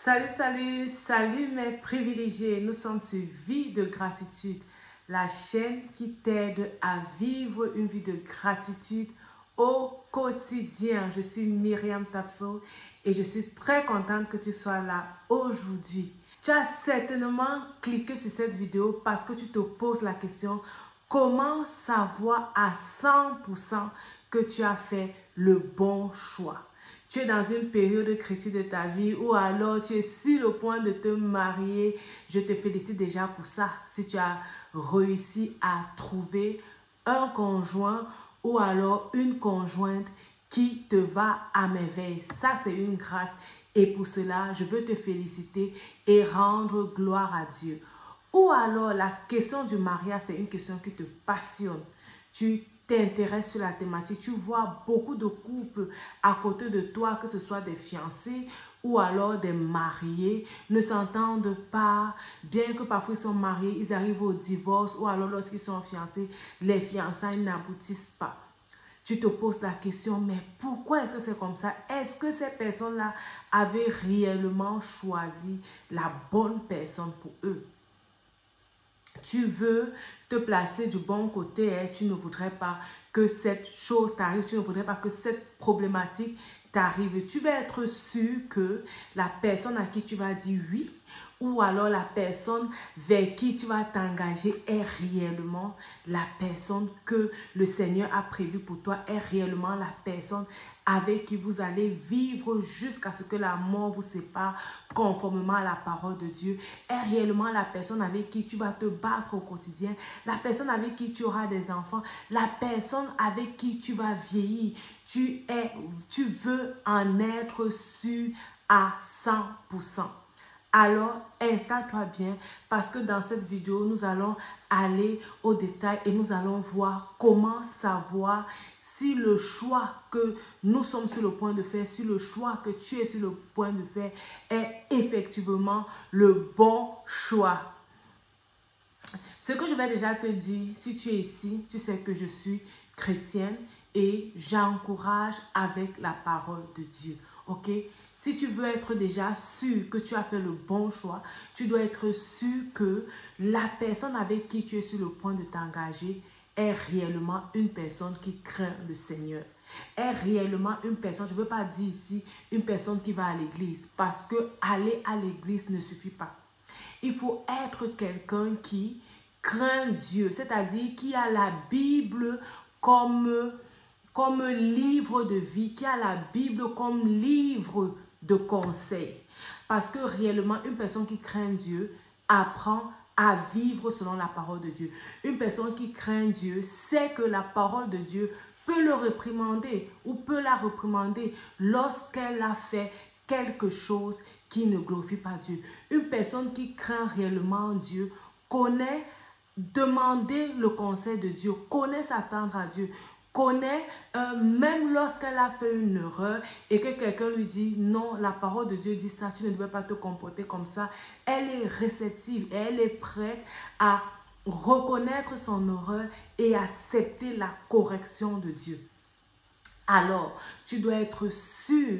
Salut mes privilégiés. Nous sommes sur Vie de gratitude, la chaîne qui t'aide à vivre une vie de gratitude au quotidien. Je suis Myriam Tafso et je suis très contente que tu sois là aujourd'hui. Tu as certainement cliqué sur cette vidéo parce que tu te poses la question: comment savoir à 100% que tu as fait le bon choix? Tu es dans une période critique de ta vie ou alors tu es sur le point de te marier. Je te félicite déjà pour ça. Si tu as réussi à trouver un conjoint ou alors une conjointe qui te va à merveille. Ça, c'est une grâce. Et pour cela, je veux te féliciter et rendre gloire à Dieu. Ou alors, la question du mariage, c'est une question qui te passionne. Tu t'intéresses sur la thématique, tu vois beaucoup de couples à côté de toi, que ce soit des fiancés ou alors des mariés, ne s'entendent pas, bien que parfois ils sont mariés, ils arrivent au divorce ou alors lorsqu'ils sont fiancés, les fiançailles n'aboutissent pas. Tu te poses la question, mais pourquoi est-ce que c'est comme ça? Est-ce que ces personnes-là avaient réellement choisi la bonne personne pour eux? Tu veux te placer du bon côté et tu ne voudrais pas que cette chose t'arrive, tu ne voudrais pas que cette problématique t'arrive. Tu vas être sûr que la personne à qui tu vas dire oui ou alors la personne vers qui tu vas t'engager est réellement la personne que le Seigneur a prévue pour toi, est réellement la personne avec qui vous allez vivre jusqu'à ce que la mort vous sépare conformément à la parole de Dieu, est réellement la personne avec qui tu vas te battre au quotidien, la personne avec qui tu auras des enfants, la personne avec qui tu vas vieillir. Tu veux en être sûr à 100%. Alors, installe-toi bien parce que dans cette vidéo, nous allons aller au détail et nous allons voir comment savoir si le choix que nous sommes sur le point de faire, si le choix que tu es sur le point de faire est effectivement le bon choix. Ce que je vais déjà te dire, si tu es ici, tu sais que je suis chrétienne et j'encourage avec la parole de Dieu. Ok? Si tu veux être déjà sûr que tu as fait le bon choix, tu dois être sûr que la personne avec qui tu es sur le point de t'engager est réellement une personne qui craint le Seigneur. Est réellement une personne, je ne veux pas dire ici, une personne qui va à l'église. Parce que aller à l'église ne suffit pas. Il faut être quelqu'un qui craint Dieu, c'est-à-dire qui a la Bible comme livre de vie, qui a la Bible comme livre de conseils. Parce que réellement, une personne qui craint Dieu apprend à vivre selon la parole de Dieu. Une personne qui craint Dieu sait que la parole de Dieu peut le réprimander ou peut la réprimander lorsqu'elle a fait quelque chose qui ne glorifie pas Dieu. Une personne qui craint réellement Dieu connaît demander le conseil de Dieu, connaît s'attendre à Dieu, connaît même lorsqu'elle a fait une erreur et que quelqu'un lui dit non, la parole de Dieu dit ça, tu ne devais pas te comporter comme ça. Elle est réceptive et elle est prête à reconnaître son erreur et accepter la correction de Dieu. Alors, tu dois être sûr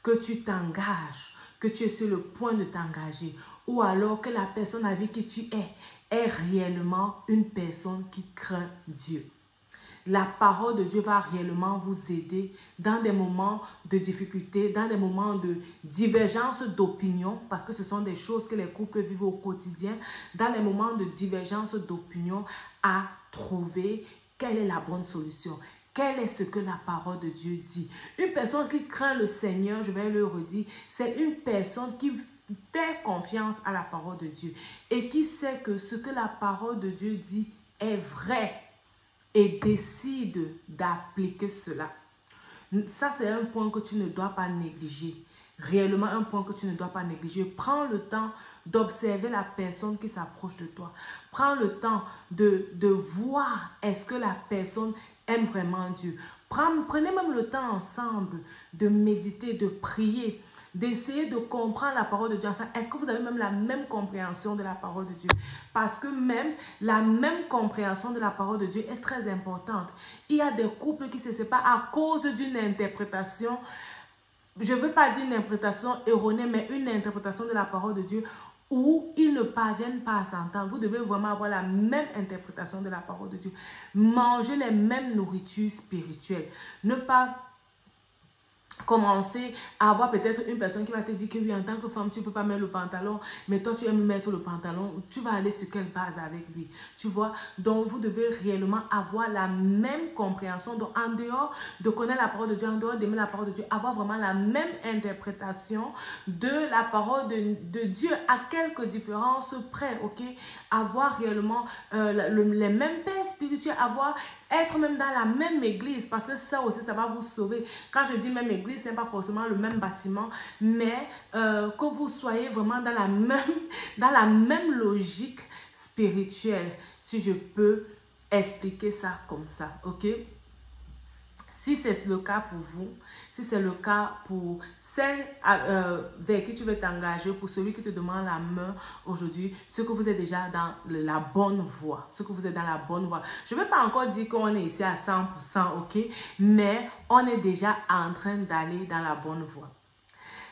que tu t'engages, que tu es sur le point de t'engager, ou alors que la personne avec qui tu est réellement une personne qui craint Dieu. La parole de Dieu va réellement vous aider dans des moments de difficulté, dans des moments de divergence d'opinion, parce que ce sont des choses que les couples vivent au quotidien, dans les moments de divergence d'opinion, à trouver quelle est la bonne solution. Quel est ce que la parole de Dieu dit? Une personne qui craint le Seigneur, je vais le redire, c'est une personne qui fait confiance à la parole de Dieu et qui sait que ce que la parole de Dieu dit est vrai et décide d'appliquer cela. Ça, c'est un point que tu ne dois pas négliger. Réellement, un point que tu ne dois pas négliger. Prends le temps d'observer la personne qui s'approche de toi. Prends le temps de voir est-ce que la personne aime vraiment Dieu. Prenez même le temps ensemble de méditer, de prier, d'essayer de comprendre la parole de Dieu. Est-ce que vous avez même la même compréhension de la parole de Dieu? Parce que même la même compréhension de la parole de Dieu est très importante. Il y a des couples qui se séparent à cause d'une interprétation je ne veux pas dire une interprétation erronée, mais une interprétation de la parole de Dieu où ils ne parviennent pas à s'entendre. Vous devez vraiment avoir la même interprétation de la parole de Dieu. Manger les mêmes nourritures spirituelles. Ne pas commencer à avoir peut-être une personne qui va te dire que oui, en tant que femme, tu ne peux pas mettre le pantalon, mais toi, tu aimes mettre le pantalon, tu vas aller sur quelle base avec lui, tu vois. Donc, vous devez réellement avoir la même compréhension. Donc, en dehors de connaître la parole de Dieu, en dehors d'aimer la parole de Dieu, avoir vraiment la même interprétation de la parole de Dieu à quelques différences près, ok. Avoir réellement les mêmes paix spirituelles, être même dans la même église, parce que ça aussi, ça va vous sauver. Quand je dis même église, ce n'est pas forcément le même bâtiment, mais que vous soyez vraiment dans la même logique spirituelle, si je peux expliquer ça comme ça, ok? Si c'est le cas pour vous, si c'est le cas pour celle vers qui tu veux t'engager, pour celui qui te demande la main aujourd'hui, ce que vous êtes déjà dans la bonne voie, ce que vous êtes dans la bonne voie. Je ne veux pas encore dire qu'on est ici à 100%, ok? Mais on est déjà en train d'aller dans la bonne voie.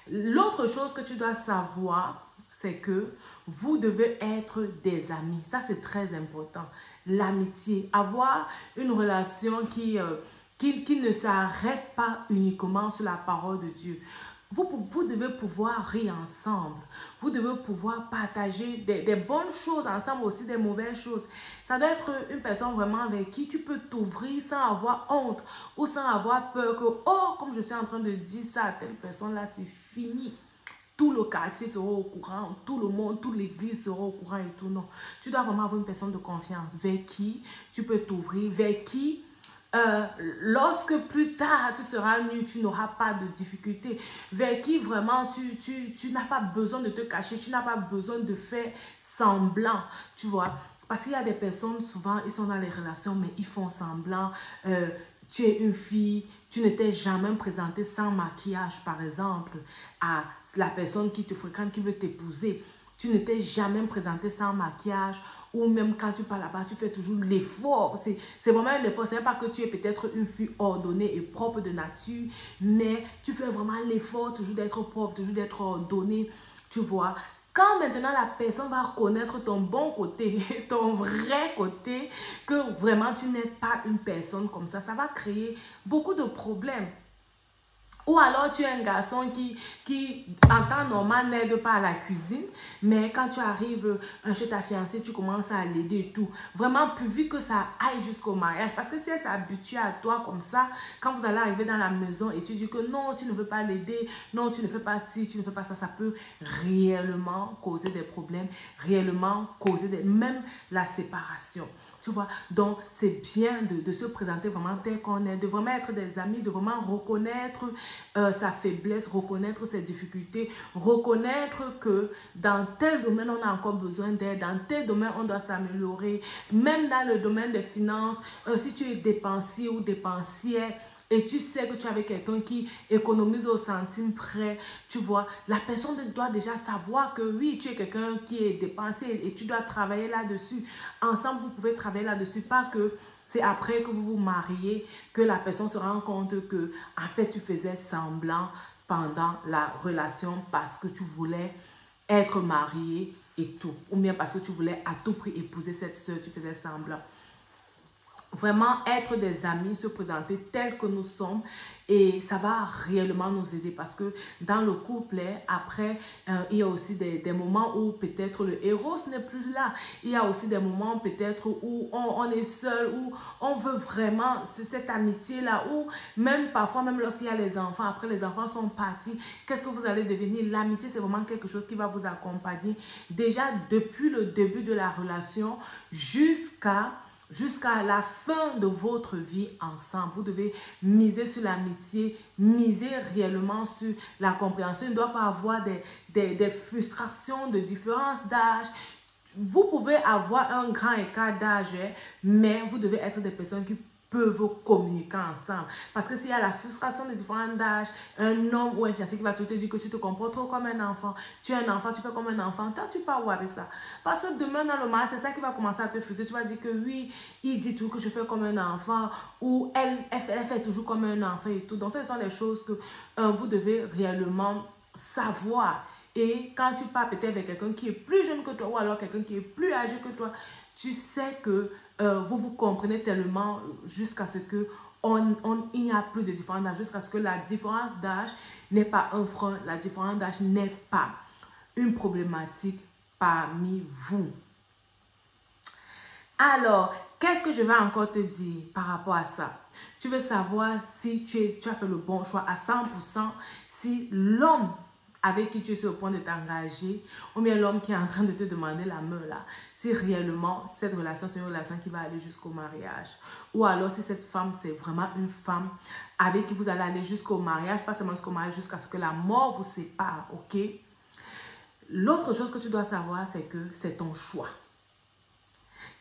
L'autre chose que tu dois savoir, c'est que vous devez être des amis. Ça, c'est très important. L'amitié, avoir une relation qui ne s'arrête pas uniquement sur la parole de Dieu. Vous devez pouvoir rire ensemble. Vous devez pouvoir partager des bonnes choses ensemble, aussi des mauvaises choses. Ça doit être une personne vraiment avec qui tu peux t'ouvrir sans avoir honte ou sans avoir peur que, oh, comme je suis en train de dire ça à telle personne-là, c'est fini. Tout le quartier sera au courant, tout le monde, toute l'église sera au courant et tout. Non, tu dois vraiment avoir une personne de confiance vers qui tu peux t'ouvrir, vers qui lorsque plus tard tu seras nu, tu n'auras pas de difficulté, vers qui vraiment tu n'as pas besoin de te cacher, tu n'as pas besoin de faire semblant, tu vois. Parce qu'il y a des personnes, souvent, ils sont dans les relations, mais ils font semblant. Tu es une fille, tu ne t'es jamais présentée sans maquillage, par exemple, à la personne qui te fréquente, qui veut t'épouser. Tu ne t'es jamais présentée sans maquillage, ou même quand tu pars là-bas, tu fais toujours l'effort. C'est vraiment l'effort. Ce n'est pas que tu es peut-être une fille ordonnée et propre de nature, mais tu fais vraiment l'effort toujours d'être propre, toujours d'être ordonnée, tu vois. Quand maintenant la personne va connaître ton bon côté, ton vrai côté, que vraiment tu n'es pas une personne comme ça va créer beaucoup de problèmes. Ou alors tu es un garçon qui en temps normal n'aide pas à la cuisine, mais quand tu arrives chez ta fiancée, tu commences à l'aider et tout. Vraiment, plus que ça aille jusqu'au mariage. Parce que si elle s'habitue à toi comme ça, quand vous allez arriver dans la maison et tu dis que non, tu ne veux pas l'aider, non, tu ne fais pas ci, tu ne fais pas ça, ça peut réellement causer des problèmes, réellement causer même la séparation. Tu vois, donc c'est bien de se présenter vraiment tel qu'on est, de vraiment être des amis, de vraiment reconnaître sa faiblesse, reconnaître ses difficultés, reconnaître que dans tel domaine on a encore besoin d'aide, dans tel domaine on doit s'améliorer, même dans le domaine des finances, si tu es dépensier ou dépensière, et tu sais que tu es avec quelqu'un qui économise au centime près, tu vois, la personne doit déjà savoir que oui, tu es quelqu'un qui est dépensier et tu dois travailler là-dessus. Ensemble, vous pouvez travailler là-dessus, pas que c'est après que vous vous mariez que la personne se rend compte que, en fait, tu faisais semblant pendant la relation parce que tu voulais être marié et tout. Ou bien parce que tu voulais à tout prix épouser cette soeur, tu faisais semblant. Vraiment être des amis, se présenter tels que nous sommes, et ça va réellement nous aider parce que dans le couple, après, il y a aussi des moments où peut-être le héros n'est plus là. Il y a aussi des moments peut-être où on est seul, où on veut vraiment cette amitié-là, où même parfois, même lorsqu'il y a les enfants, après les enfants sont partis, qu'est-ce que vous allez devenir? L'amitié, c'est vraiment quelque chose qui va vous accompagner déjà depuis le début de la relation jusqu'à la fin de votre vie ensemble. Vous devez miser sur l'amitié, miser réellement sur la compréhension. Il ne doit pas avoir des frustrations, de différences d'âge. Vous pouvez avoir un grand écart d'âge, mais vous devez être des personnes qui peuvent communiquer ensemble. Parce que s'il y a la frustration de différents âges, un homme ou un chassé qui va te dire que tu te comportes trop comme un enfant, tu es un enfant, tu fais comme un enfant, toi tu pars où avec ça? Parce que demain dans le mariage, c'est ça qui va commencer à te frustrer. Tu vas dire que oui, il dit toujours que je fais comme un enfant, ou elle fait toujours comme un enfant et tout. Donc ce sont des choses que vous devez réellement savoir. Et quand tu pars peut-être avec quelqu'un qui est plus jeune que toi, ou alors quelqu'un qui est plus âgé que toi, tu sais que vous vous comprenez tellement jusqu'à ce que il n'y a plus de différence d'âge, jusqu'à ce que la différence d'âge n'est pas un frein, la différence d'âge n'est pas une problématique parmi vous. Alors, qu'est-ce que je vais encore te dire par rapport à ça? Tu veux savoir si tu as fait le bon choix à 100%, si l'homme avec qui tu es sur le point de t'engager, ou bien l'homme qui est en train de te demander la main là, si réellement cette relation, c'est une relation qui va aller jusqu'au mariage. Ou alors si cette femme, c'est vraiment une femme avec qui vous allez aller jusqu'au mariage, pas seulement jusqu'au mariage, jusqu'à ce que la mort vous sépare, ok? L'autre chose que tu dois savoir, c'est que c'est ton choix.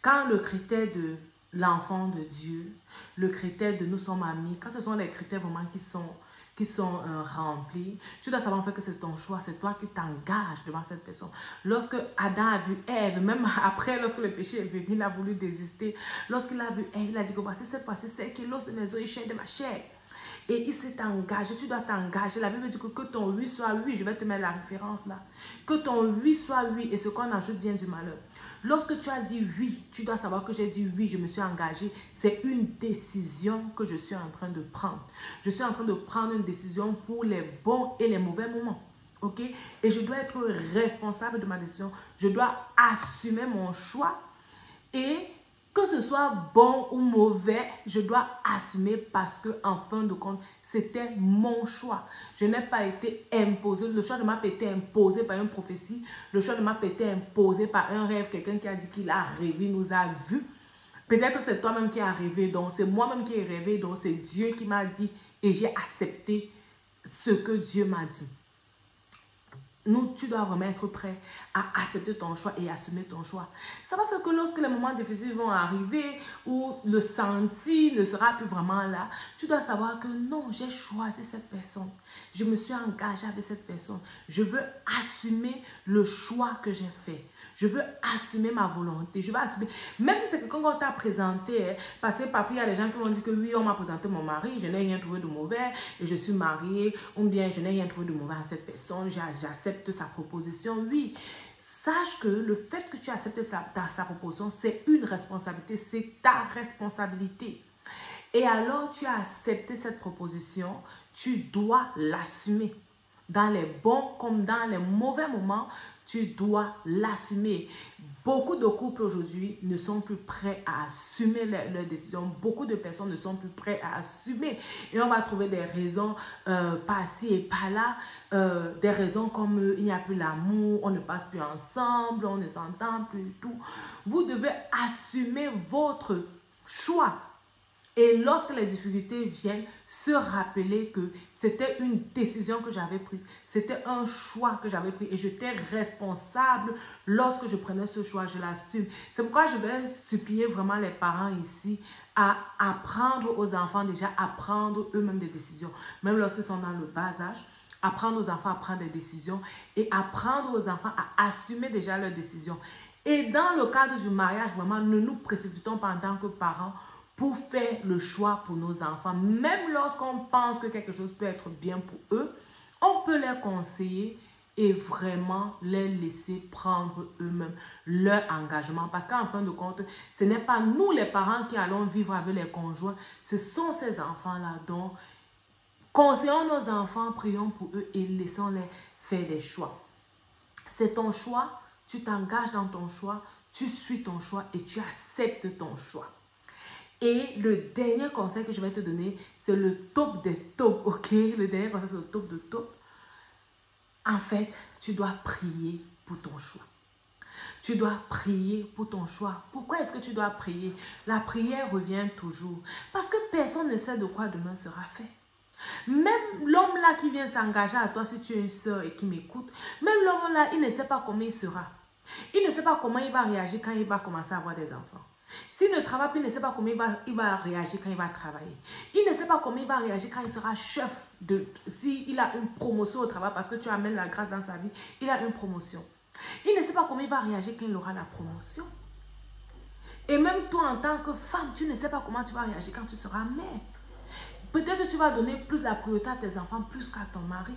Quand le critère de l'enfant de Dieu, le critère de nous sommes amis, quand ce sont les critères vraiment qui sont remplis, tu dois savoir en fait que c'est ton choix, c'est toi qui t'engages devant cette personne. Lorsque Adam a vu Ève, même après, lorsque le péché est venu, il a voulu désister. Lorsqu'il a vu Ève, il a dit que voici cette fois-ci, c'est qui l'os de mes os et chair de ma chair. Et il s'est engagé, tu dois t'engager. La Bible dit que ton oui soit oui, je vais te mettre la référence là. Que ton oui soit oui et ce qu'on ajoute vient du malheur. Lorsque tu as dit oui, tu dois savoir que j'ai dit oui, je me suis engagé. C'est une décision que je suis en train de prendre. Je suis en train de prendre une décision pour les bons et les mauvais moments. Ok? Et je dois être responsable de ma décision. Je dois assumer mon choix. Et que ce soit bon ou mauvais, je dois assumer parce que en fin de compte, c'était mon choix. Je n'ai pas été imposé. Le choix ne m'a pas été imposé par une prophétie. Le choix ne m'a pas été imposé par un rêve. Quelqu'un qui a dit qu'il a rêvé, nous a vus. Peut-être c'est toi-même qui as rêvé, donc c'est moi-même qui ai rêvé, donc c'est Dieu qui m'a dit et j'ai accepté ce que Dieu m'a dit. Nous, tu dois vraiment être prêt à accepter ton choix et assumer ton choix. Ça va faire que lorsque les moments difficiles vont arriver, où le senti ne sera plus vraiment là, tu dois savoir que non, j'ai choisi cette personne. Je me suis engagée avec cette personne. Je veux assumer le choix que j'ai fait. Je veux assumer ma volonté. Je veux assumer. Même si c'est quelqu'un qu'on t'a présenté, parce que parfois il y a des gens qui vont dire que oui, on m'a présenté mon mari, je n'ai rien trouvé de mauvais et je suis mariée, ou bien je n'ai rien trouvé de mauvais à cette personne, j'accepte sa proposition. Oui, sache que le fait que tu acceptes sa proposition, c'est une responsabilité, c'est ta responsabilité. Et alors tu as accepté cette proposition, tu dois l'assumer. Dans les bons comme dans les mauvais moments, tu dois l'assumer. Beaucoup de couples aujourd'hui ne sont plus prêts à assumer leurs décisions. Beaucoup de personnes ne sont plus prêts à assumer. Et on va trouver des raisons par-ci et par-là. Des raisons comme il n'y a plus l'amour, on ne passe plus ensemble, on ne s'entend plus et tout. Vous devez assumer votre choix. Et lorsque les difficultés viennent, se rappeler que c'était une décision que j'avais prise. C'était un choix que j'avais pris et j'étais responsable lorsque je prenais ce choix, je l'assume. C'est pourquoi je vais supplier vraiment les parents ici à apprendre aux enfants déjà à prendre eux-mêmes des décisions. Même lorsqu'ils sont dans le bas âge, apprendre aux enfants à prendre des décisions et apprendre aux enfants à assumer déjà leurs décisions. Et dans le cadre du mariage, vraiment, ne nous précipitons pas en tant que parents pour faire le choix pour nos enfants. Même lorsqu'on pense que quelque chose peut être bien pour eux, on peut les conseiller et vraiment les laisser prendre eux-mêmes leur engagement. Parce qu'en fin de compte, ce n'est pas nous les parents qui allons vivre avec les conjoints, ce sont ces enfants-là. Donc, conseillons nos enfants, prions pour eux et laissons-les faire des choix. C'est ton choix, tu t'engages dans ton choix, tu suis ton choix et tu acceptes ton choix. Et le dernier conseil que je vais te donner, c'est le top des tops, ok? Le dernier conseil, c'est le top de top. En fait, tu dois prier pour ton choix. Tu dois prier pour ton choix. Pourquoi est-ce que tu dois prier? La prière revient toujours. Parce que personne ne sait de quoi demain sera fait. Même l'homme là qui vient s'engager à toi, si tu es une soeur et qui m'écoute, même l'homme là, il ne sait pas comment il sera. Il ne sait pas comment il va réagir quand il va commencer à avoir des enfants. S'il ne travaille plus, il ne sait pas comment il va réagir quand il va travailler. Il ne sait pas comment il va réagir quand il sera chef. S'il a une promotion au travail parce que tu amènes la grâce dans sa vie, il a une promotion. Il ne sait pas comment il va réagir quand il aura la promotion. Et même toi en tant que femme, tu ne sais pas comment tu vas réagir quand tu seras mère. Peut-être que tu vas donner plus la priorité à tes enfants plus qu'à ton mari.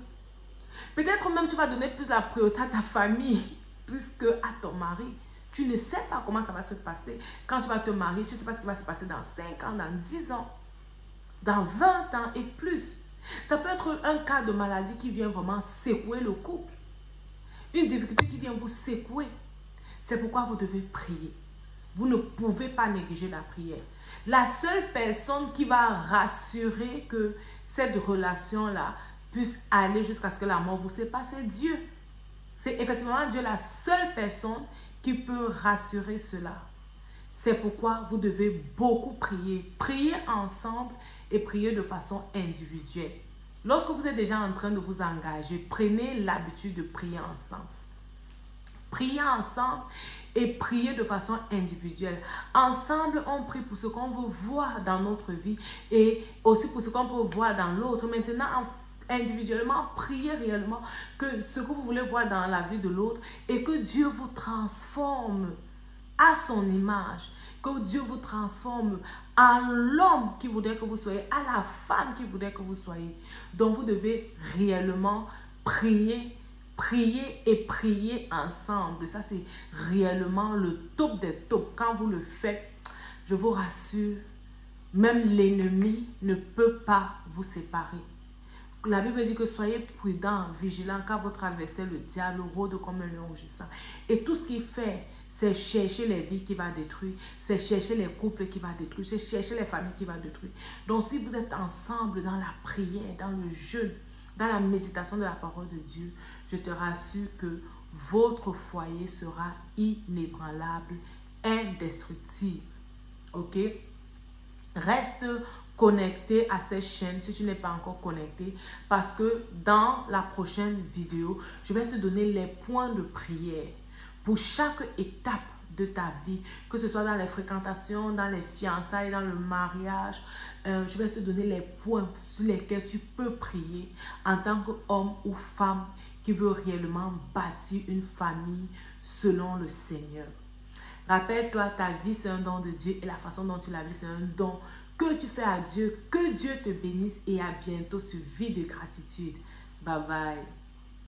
Peut-être même tu vas donner plus la priorité à ta famille plus qu'à ton mari. Tu ne sais pas comment ça va se passer. Quand tu vas te marier, tu ne sais pas ce qui va se passer dans 5 ans, dans 10 ans, dans 20 ans et plus. Ça peut être un cas de maladie qui vient vraiment secouer le couple. Une difficulté qui vient vous secouer. C'est pourquoi vous devez prier. Vous ne pouvez pas négliger la prière. La seule personne qui va rassurer que cette relation-là puisse aller jusqu'à ce que la mort vous sépare, c'est Dieu. C'est effectivement Dieu la seule personne qui peut rassurer cela. C'est pourquoi vous devez beaucoup prier. Priez ensemble et priez de façon individuelle. Lorsque vous êtes déjà en train de vous engager, prenez l'habitude de prier ensemble. Priez ensemble et priez de façon individuelle. Ensemble, on prie pour ce qu'on veut voir dans notre vie et aussi pour ce qu'on peut voir dans l'autre. Maintenant, individuellement, priez réellement que ce que vous voulez voir dans la vie de l'autre et que Dieu vous transforme à son image, que Dieu vous transforme en l'homme qui voudrait que vous soyez, à la femme qui voudrait que vous soyez. Donc vous devez réellement prier et prier ensemble. Ça c'est réellement le top des tops. Quand vous le faites, je vous rassure, même l'ennemi ne peut pas vous séparer. La Bible dit que soyez prudents, vigilants, car vous traversez le diable rôde comme un lion rugissant. Et tout ce qu'il fait, c'est chercher les vies qui va détruire, c'est chercher les couples qui va détruire, c'est chercher les familles qui va détruire. Donc si vous êtes ensemble dans la prière, dans le jeûne, dans la méditation de la parole de Dieu, je te rassure que votre foyer sera inébranlable, indestructible. Ok? Reste connecté à cette chaîne si tu n'es pas encore connecté, parce que dans la prochaine vidéo, je vais te donner les points de prière pour chaque étape de ta vie, que ce soit dans les fréquentations, dans les fiançailles, dans le mariage. Je vais te donner les points sur lesquels tu peux prier en tant qu'homme ou femme qui veut réellement bâtir une famille selon le Seigneur. Rappelle-toi, ta vie c'est un don de Dieu et la façon dont tu la vis c'est un don que tu fais à Dieu. Que Dieu te bénisse et à bientôt sur Vie de Gratitude. Bye bye.